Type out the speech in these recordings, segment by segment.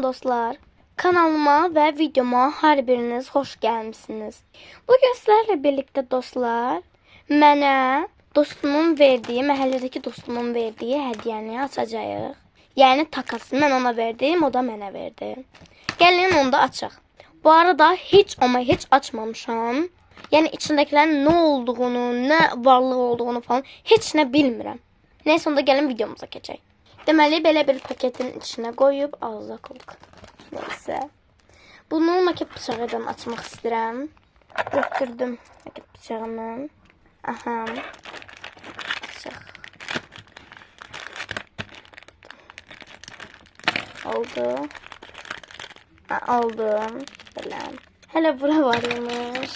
dostlar. Kanalıma ve videoma hər biriniz xoş gəlmisiniz. Bugün sizlərlə birlikdə dostlar, mənə dostumun verdiyi, məhəllədəki dostumun verdiyi hədiyyəni açacağıq. Yəni takası mən ona verdim, o da mənə verdi. Gəlin onu da açaq. Bu arada heç açmamışam. Yəni içindəkilərin nə olduğunu, nə varlıq olduğunu falan heç nə bilmirəm. Neyse onda gəlin videomuza keçək. Deməli belə bir paketin içinə qoyub ağza qoyduq. Neyse. Bunu maket bıçağıyla açmaq istəyirəm. Götürdüm maket bıçağını. Aha. Açaq. Oldu. Ha, oldu. Belə. Hələ bura var imiş.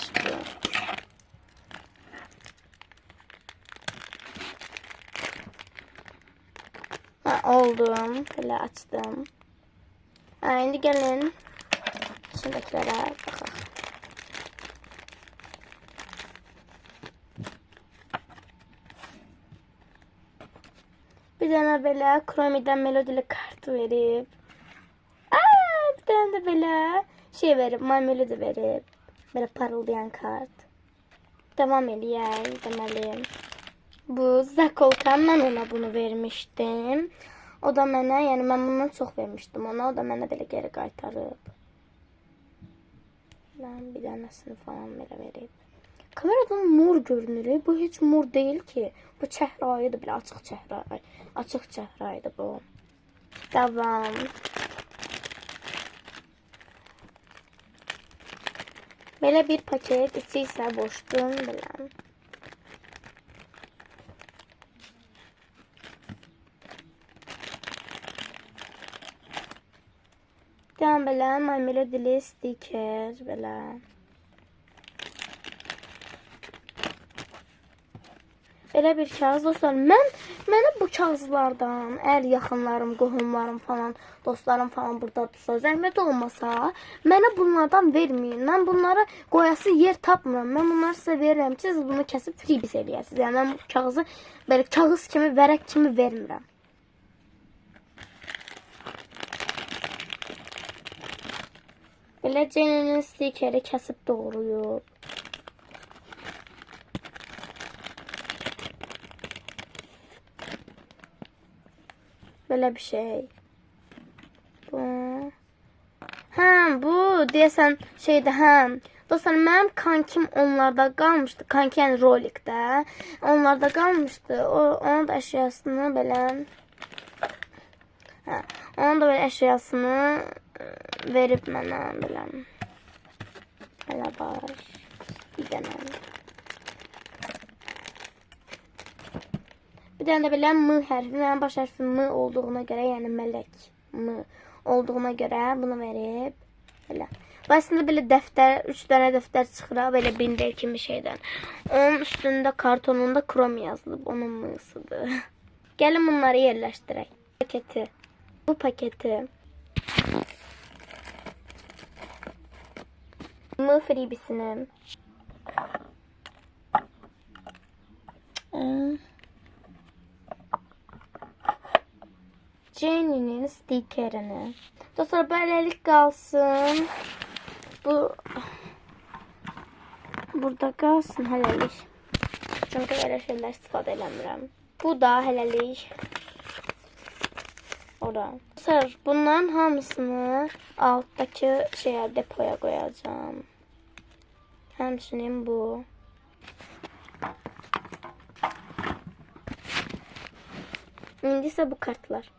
Oldum. Böyle açtım. Şimdi gelin. Şimdikilere bakalım. Bir tane böyle Chrome'den melodili kart verip. Bir tane de böyle şey verip, My Melody verip. Böyle parıldayan kart. Devam edelim. Bu Zakolkan, mən ona bunu vermişdim. O da mənə, yəni mən bundan çox vermişdim ona. O da mənə belə geri qaytarıb. Mən bir dənəsini falan belə verib. Kameradan mor görünür. Bu heç mor deyil ki. Bu çəhrayıdır, belə açıq çəhrayı. Açıq çəhrayıdır bu. Davam. Belə bir paket, içi isə boşdur, belə. Tam belə My Melody sticker belə. Belə bir kağız dostlar. Mənə bu kağızlardan əgər yaxınlarım, qohumlarım falan, dostlarım falan buradadırsa, zəhmət olmasa, mənə bunlardan verməyin. Mən bunları qoyası yer tapmıram. Mən bunları sizə verirəm ki, siz bunu kəsib freebis eləyəsiniz. Yəni mən bu kağızı belə kağız kimi, vərəq kimi vermirəm. Belə Jenny'nin stikeri kəsib doğruyub. Belə bir şey. Bu. Bu deyəsən şeydə, dostlar, mənim kankim onlarda qalmışdı. Kanki yəni rolikdə. Onlarda qalmışdı. Onun da əşyasını belə. Onun da belə əşyasını verib mənə belə. Hələ var. Bir dənə. Bir dənə də belə M hərfi. Mənim baş hərfim M olduğuna görə, yəni mələk M olduğuna görə bunu verib. Belə. Bu əslində belə dəftər, 3 dənə dəftər çıxır, belə binder kimi şeydən. Onun üstündə kartonunda Chrome yazılıb. Onun M-sıdır. Gəlin bunları yerləşdirək. Paketi. Bu paketi. M freebisinin. Jenny'nin stikerini. Dostlar böylelik qalsın. Bu burada qalsın hələlik. Çünki elə şeylər istifadə eləmirəm. Bu da hələlik. Ora. Dostlar bunların hamısını alttaki şeyə, depoya qoyacağım. Həmçinin bu. İndi isə bu kartlar.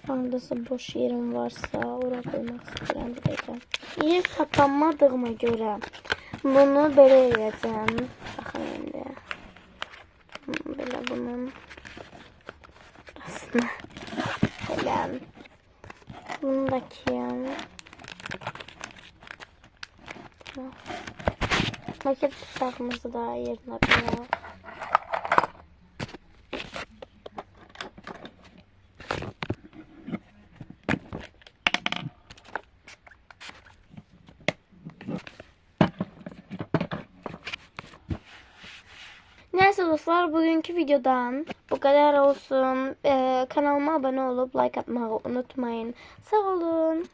Haradasa boş yerim varsa oraya koymaq istəyirəm bir dəqiqə. Yer tapamadığıma görə bunu belə edəcəm. Baxın indi. Belə bunun burasını belə. Bundakı maket bıçağımızı da yerine koyalım. Neyse dostlar, bugünkü videodan bu qədər olsun. Kanalıma abunə olub like atmağı unutmayın. Sağ olun.